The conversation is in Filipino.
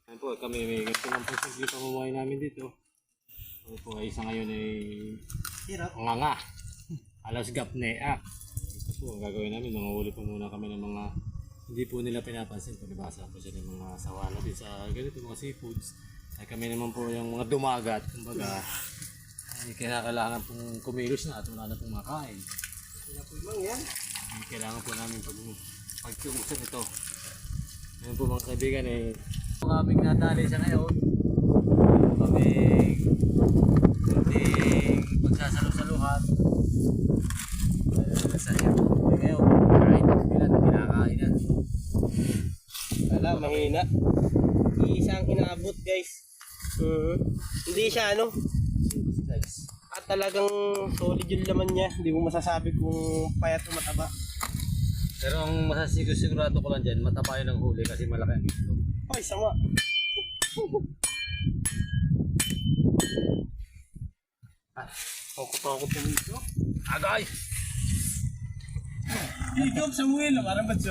Ayun po, kami may ganito lang po simple pamumuhay namin dito. Ayun po, ay isa ngayon ay nganga. Alas gapneak. Ito po, ang gagawin namin, manguhuli po muna kami ng mga hindi po nila pinapansin. Palibasa po siya ng mga sawana din sa ganito, mga seafoods. Ay kami naman po yung mga dumagat, kumbaga, ay kailangan pong kumilos na at wala na pong makain. Kailangan po namin pagkiusan ito. Ngayon po mga kaibigan, kung aming natali sa ngayon, kaming kunting pagsasalo-saluhan. Masaya po ngayon, kahit ilan na kinakain na. Wala, mahina. Isang inaabot guys. Hindi siya at talagang solid yung laman niya. Hindi mo masasabi kung payat o mataba. Pero ang sigurado ko lang dyan, mataba yun ang huli kasi malaki ang itlog. Ay, sama. Takot po ito. Agay! Ikaw, Samuel, parang ba't